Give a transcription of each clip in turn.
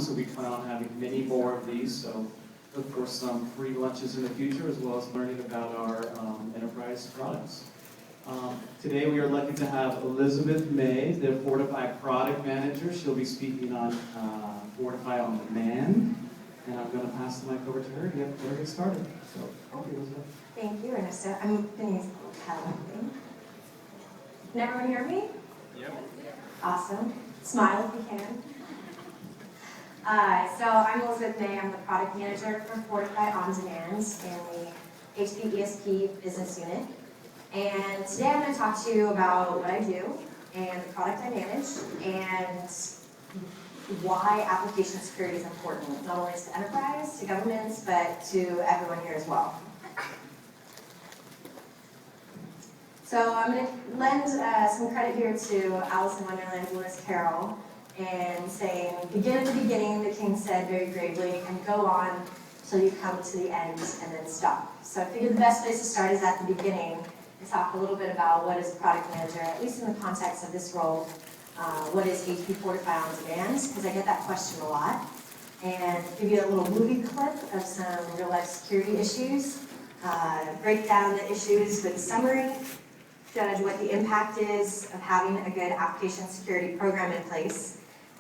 so we plan on having many more of these. So look for some free lunches in the future, as well as learning about our enterprise products. Today we are lucky to have Elizabeth May, the Fortify product manager. She'll be speaking on Fortify on Demand. And I'm going to pass the mic over to her to get started. So, thank you, Elizabeth. Thank you, Ernesto. I'm going to use a little tablet thing. Can everyone hear me? Yep. Awesome. Smile if you can. So I'm Elizabeth May. I'm the product manager for Fortify on Demand in the HP ESP business unit. And today I'm going to talk to you about what I do and the product I manage and why application security is important, not only to enterprise, to governments, but to everyone here as well. So I'm going to lend some credit here to Alice in Wonderland, Lewis Carroll, and saying, begin at the beginning, the king said very gravely, and go on till you come to the end and then stop. So I figured the best place to start is at the beginning and talk a little bit about what is a product manager, at least in the context of this role. What is HP Fortify on Demand? Because I get that question a lot. And give you a little movie clip of some real-life security issues, break down the issues with a summary, judge what the impact is of having a good application security program in place,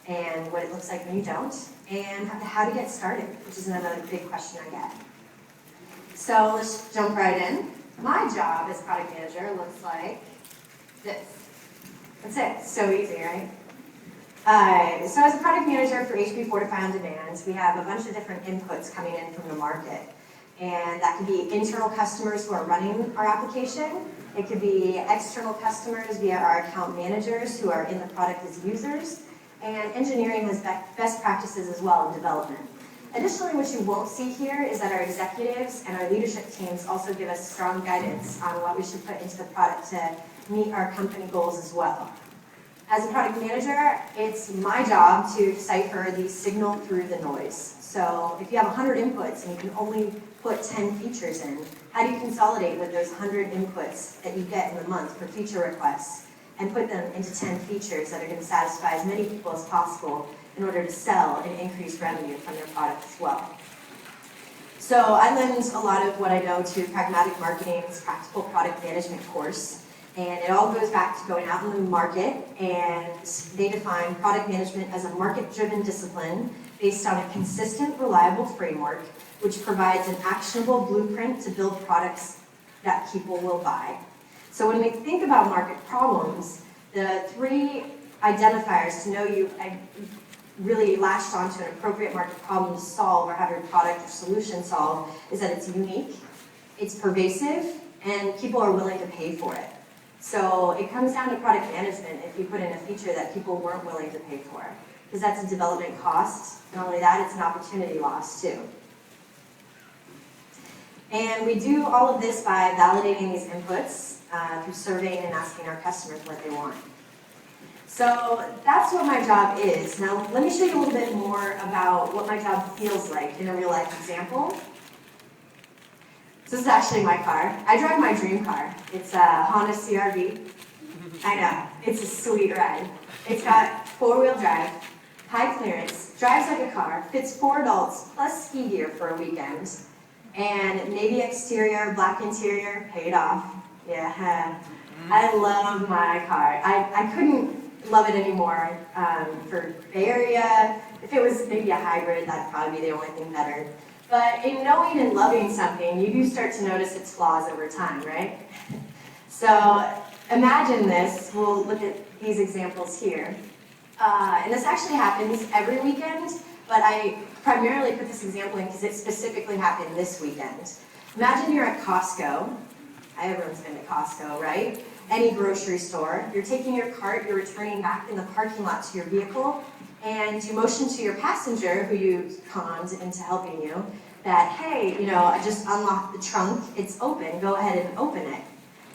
and what it looks like when you don't, and how to get started, which is another big question I get. So let's jump right in. My job as product manager looks like this. That's it. So easy, right? So as a product manager for HP Fortify on Demand, we have a bunch of different inputs coming in from the market. And that could be internal customers who are running our application. It could be external customers via our account managers who are in the product as users. And engineering has best practices as well in development. Additionally, what you won't see here is that our executives and our leadership teams also give us strong guidance on what we should put into the product to meet our company goals as well. As a product manager, it's my job to decipher the signal through the noise. So if you have 100 inputs and you can only put 10 features in, how do you consolidate with those 100 inputs that you get in the month for feature requests and put them into 10 features that are going to satisfy as many people as possible in order to sell and increase revenue from their product as well? So I lend a lot of what I know to Pragmatic Marketing's Practical Product Management course. And it all goes back to going out in the market, and they define product management as a market-driven discipline based on a consistent, reliable framework which provides an actionable blueprint to build products that people will buy. So when we think about market problems, the three identifiers to know you really latched onto an appropriate market problem to solve or have your product or solution solve is that it's unique, it's pervasive, and people are willing to pay for it. So it comes down to product management if you put in a feature that people weren't willing to pay for, because that's a development cost. Not only that, it's an opportunity loss too. And we do all of this by validating these inputs through surveying and asking our customers what they want. So that's what my job is. Now let me show you a little bit more about what my job feels like in a real life example. This is actually my car. I drive my dream car. It's a Honda CR-V. I know, it's a sweet ride. It's got 4-wheel drive, high clearance, drives like a car, fits 4 adults, plus ski gear for a weekend, and navy exterior, black interior, paid off. Yeah, I love my car. I couldn't love it anymore for Bay Area. If it was maybe a hybrid, that'd probably be the only thing better. But in knowing and loving something, you do start to notice its flaws over time, right? So imagine this. We'll look at these examples here. And this actually happens every weekend, but I primarily put this example in because it specifically happened this weekend. Imagine you're at Costco. Everyone's been to Costco, right? Any grocery store. You're taking your cart, you're returning back in the parking lot to your vehicle, and you motion to your passenger, who you conned into helping you, that, hey, I just unlocked the trunk, it's open, go ahead and open it.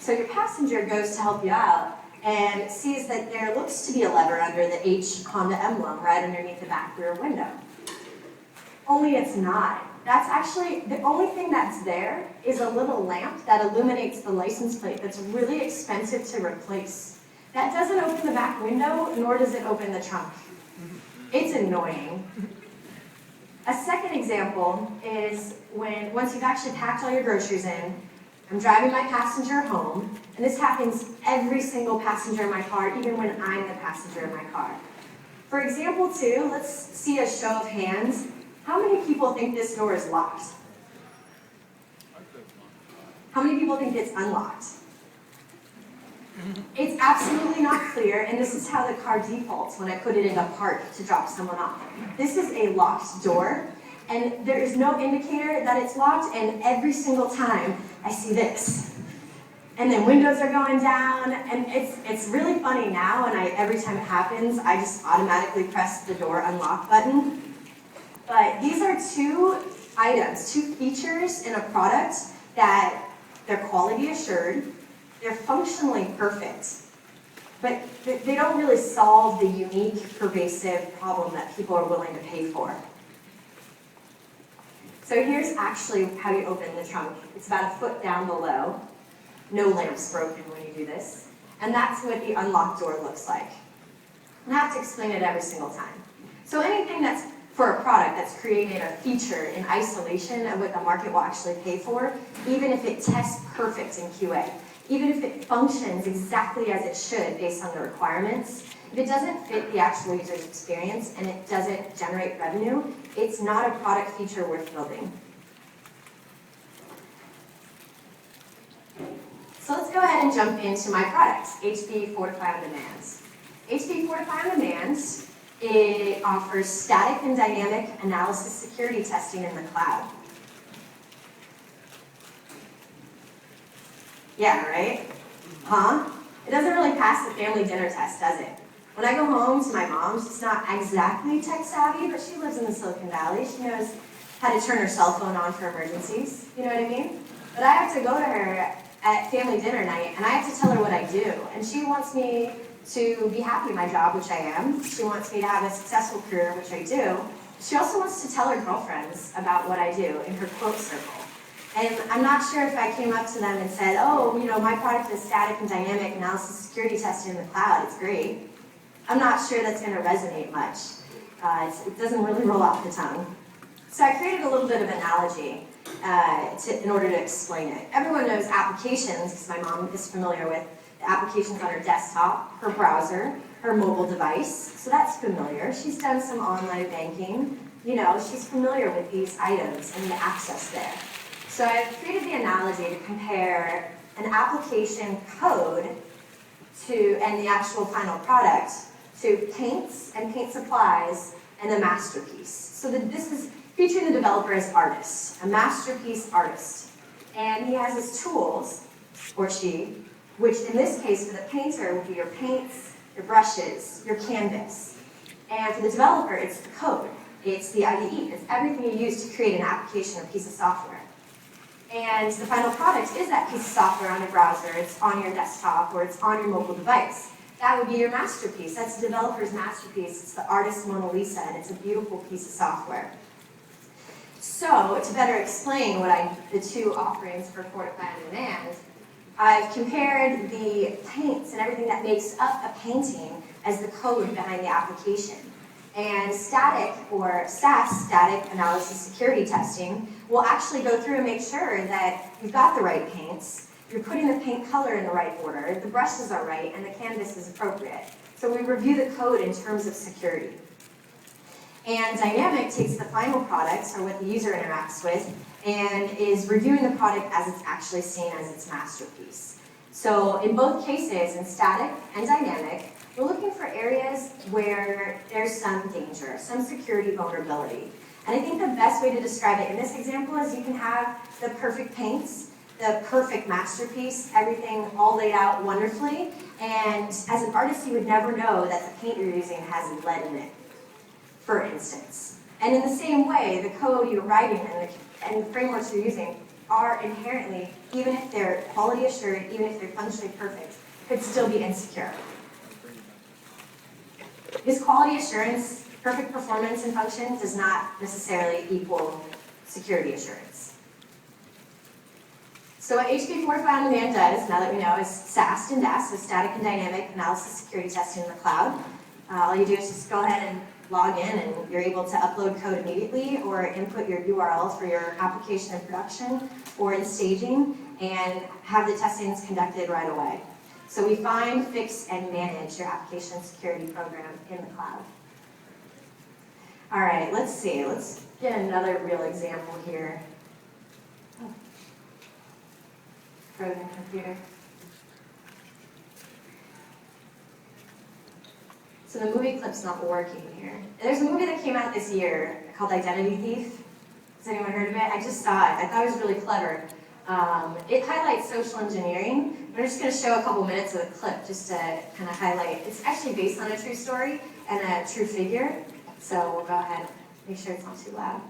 So your passenger goes to help you out and sees that there looks to be a lever under the H Honda emblem right underneath the back rear window. Only it's not. That's actually, the only thing that's there is a little lamp that illuminates the license plate that's really expensive to replace. That doesn't open the back window, nor does it open the trunk. It's annoying. A second example is once you've actually packed all your groceries in, I'm driving my passenger home, and this happens every single passenger in my car, even when I'm the passenger in my car. For example 2, let's see a show of hands. How many people think this door is locked? How many people think it's unlocked? It's absolutely not clear, and this is how the car defaults when I put it in a park to drop someone off. This is a locked door, and there is no indicator that it's locked, and every single time I see this. And then windows are going down, and it's really funny now, and every time it happens, I just automatically press the door unlock button. But these are 2 items, 2 features in a product that they're quality assured, they're functionally perfect, but they don't really solve the unique, pervasive problem that people are willing to pay for. So here's actually how you open the trunk. It's about a foot down below. No lamps broken when you do this. And that's what the unlocked door looks like. I have to explain it every single time. So anything that's for a product that's created a feature in isolation of what the market will actually pay for, even if it tests perfect in QA, even if it functions exactly as it should based on the requirements, if it doesn't fit the actual user's experience and it doesn't generate revenue, it's not a product feature worth building. So let's go ahead and jump into my product, HP Fortify On Demand. HP Fortify On Demand, it offers static and dynamic analysis security testing in the cloud. Yeah, right? Huh? It doesn't really pass the family dinner test, does it? When I go home to my mom, she's not exactly tech savvy, but she lives in the Silicon Valley. She knows how to turn her cell phone on for emergencies. You know what I mean? But I have to go to her at family dinner night, and I have to tell her what I do. And she wants me to be happy in my job, which I am. She wants me to have a successful career, which I do. She also wants to tell her girlfriends about what I do in her quote circle. And I'm not sure if I came up to them and said, oh, you know, my product is static and dynamic analysis security testing in the cloud. It's great. I'm not sure that's going to resonate much. It doesn't really roll off the tongue. So I created a little bit of analogy in order to explain it. Everyone knows applications, because my mom is familiar with the applications on her desktop, her browser, her mobile device. So that's familiar. She's done some online banking. You know, she's familiar with these items and the access there. So I've created the analogy to compare an application code and the actual final product to paints and paint supplies and a masterpiece. So this is featuring the developer as artist, a masterpiece artist. And he has his tools, or she, which in this case for the painter would be your paints, your brushes, your canvas. And for the developer, it's the code, it's the IDE, it's everything you use to create an application or piece of software. And the final product is that piece of software on your browser, it's on your desktop, or it's on your mobile device. That would be your masterpiece. That's the developer's masterpiece. It's the artist's Mona Lisa, and it's a beautiful piece of software. So, to better explain the 2 offerings for Fortify On Demand, I've compared the paints and everything that makes up a painting as the code behind the application. And static, or SAS, static analysis security testing, will actually go through and make sure that you've got the right paints, you're putting the paint color in the right order, the brushes are right, and the canvas is appropriate. So we review the code in terms of security. And dynamic takes the final product, or what the user interacts with, and is reviewing the product as it's actually seen as its masterpiece. So in both cases, in static and dynamic, we're looking for areas where there's some danger, some security vulnerability. And I think the best way to describe it in this example is you can have the perfect paints, the perfect masterpiece, everything all laid out wonderfully, and as an artist you would never know that the paint you're using has lead in it, for instance. And in the same way, the code you're writing and the frameworks you're using are inherently, even if they're quality assured, even if they're functionally perfect, could still be insecure. Is quality assurance, perfect performance and function does not necessarily equal security assurance. So what HP Fortify On Demand does, now that we know, is SAST and DAST, so static and dynamic analysis security testing in the cloud. All you do is just go ahead and log in and you're able to upload code immediately or input your URL for your application in production or in staging and have the testings conducted right away. So we find, fix, and manage your application security program in the cloud. All right, let's see. Let's get another real example here. Oh. Frozen computer. So the movie clip's not working here. There's a movie that came out this year called Identity Thief. Has anyone heard of it? I just saw it. I thought it was really clever. It highlights social engineering. I'm just going to show a couple minutes of the clip just to kind of highlight. It's actually based on a true story and a true figure. So we'll go ahead and make sure it's not too loud.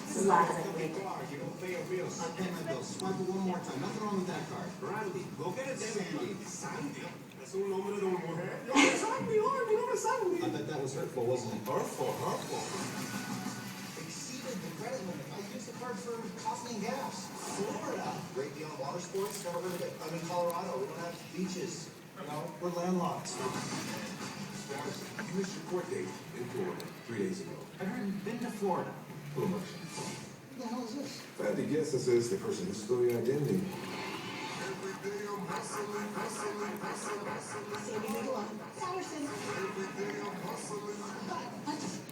This is loud as I can make it. You don't pay your bills. I pay my bills. Swipe it one more time. Nothing wrong with that card. Bradley, go get it. Sandy. Sandy? Es un nombre de una mujer. Yo, Sandy, mi nombre es Sandy. I bet that was hurtful, wasn't it? Hurtful. Exceeded the credit limit. I used the card for coffee and gas. Florida. Great deal on water sports. Never heard of it. I'm in Colorado. We don't have beaches. You know, we're landlocked. You missed your court date in Florida 3 days ago. I've never been to Florida. Promotion. What the hell is this? If I had to guess, this is the person who stole your identity.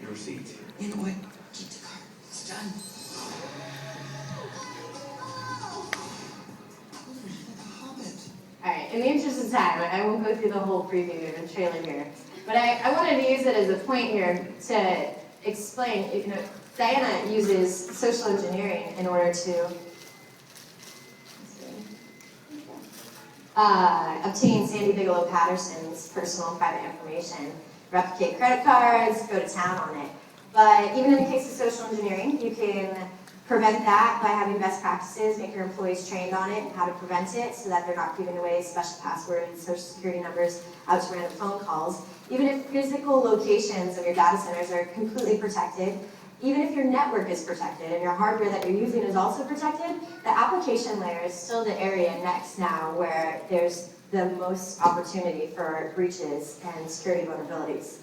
Your receipt. You know what? Keep the card. It's done. All right, in the interest of time, I won't go through the whole preview of the trailer here, but I wanted to use it as a point here to explain, you know, Diana uses social engineering in order to obtain Sandy Bigelow Patterson's personal and private information, replicate credit cards, go to town on it. But even in the case of social engineering, you can prevent that by having best practices, make your employees trained on it and how to prevent it so that they're not giving away special passwords, social security numbers out to random phone calls. Even if physical locations of your data centers are completely protected, even if your network is protected and your hardware that you're using is also protected, the application layer is still the area next now where there's the most opportunity for breaches and security vulnerabilities.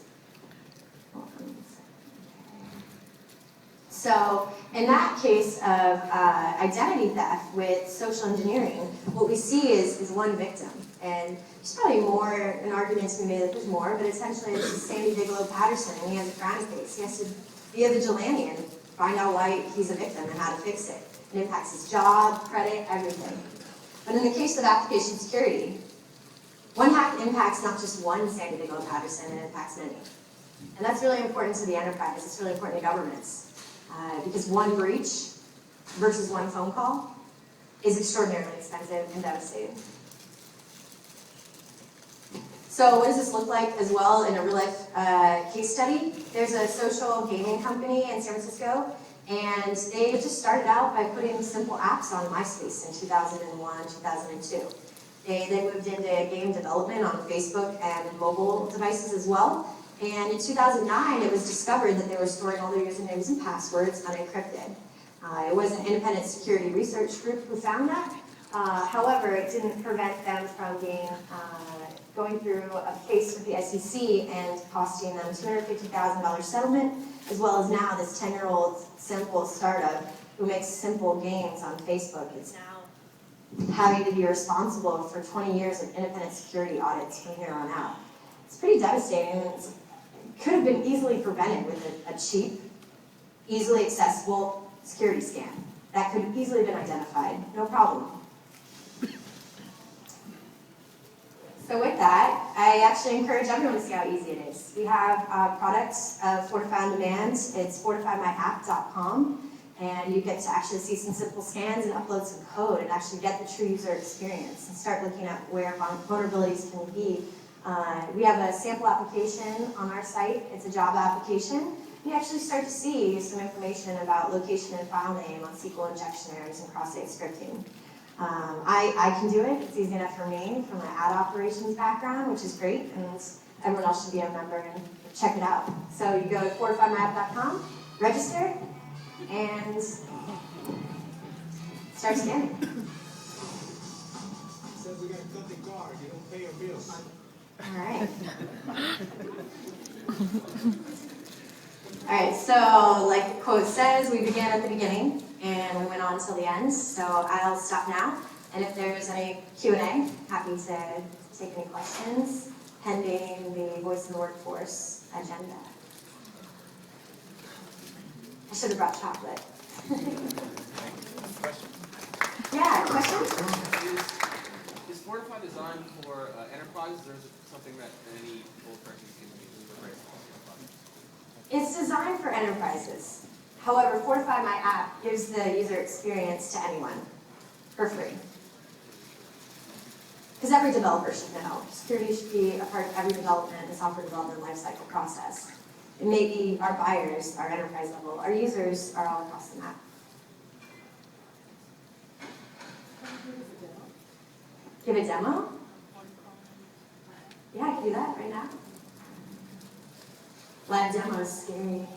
So in that case of identity theft with social engineering, what we see is one victim. And there's probably more, an argument to be made that there's more, but essentially it's Sandy Bigelow Patterson, and he has a frowny face. He has to be a vigilante and find out why he's a victim and how to fix it. It impacts his job, credit, everything. But in the case of application security, one hack impacts not just one Sandy Bigelow Patterson, it impacts many. And that's really important to the enterprise, it's really important to governments. Because one breach versus one phone call is extraordinarily expensive and devastating. So what does this look like as well in a real life case study? There's a social gaming company in San Francisco, and they just started out by putting simple apps on MySpace in 2001, 2002. They then moved into game development on Facebook and mobile devices as well. And in 2009, it was discovered that they were storing all their usernames and passwords unencrypted. It was an independent security research group who found that. However, it didn't prevent them from going through a case with the SEC and costing them $250,000 settlement, as well as now this 10-year-old simple startup who makes simple games on Facebook is now having to be responsible for 20 years of independent security audits from here on out. It's pretty devastating. It could have been easily prevented with a cheap, easily accessible security scan. That could have easily been identified, no problem. So with that, I actually encourage everyone to see how easy it is. We have a product of Fortify on Demand. It's fortifymyapp.com, and you get to actually see some simple scans and upload some code and actually get the true user experience and start looking at where vulnerabilities can be. We have a sample application on our site. It's a Java application. You actually start to see some information about location and file name on SQL injection errors and cross-site scripting. I can do it. It's easy enough for me from my ad operations background, which is great, and everyone else should be a member and check it out. So you go to fortifymyapp.com, register, and start scanning. Says we gotta cut the card, you don't pay your bills. All right. All right, so like the quote says, we began at the beginning and we went on till the end. So I'll stop now. And if there's any Q&A, happy to take any questions pending the Voice of the Workforce agenda. I should have brought chocolate. Yeah, question? Is Fortify designed for enterprises, or is it something that any old person can use with very small scale projects? It's designed for enterprises. However, Fortify My App gives the user experience to anyone for free. Because every developer should know. Security should be a part of every development and software development lifecycle process. And maybe our buyers are enterprise level. Our users are all across the map. Give a demo? Yeah, I can do that right now. Live demo is scary.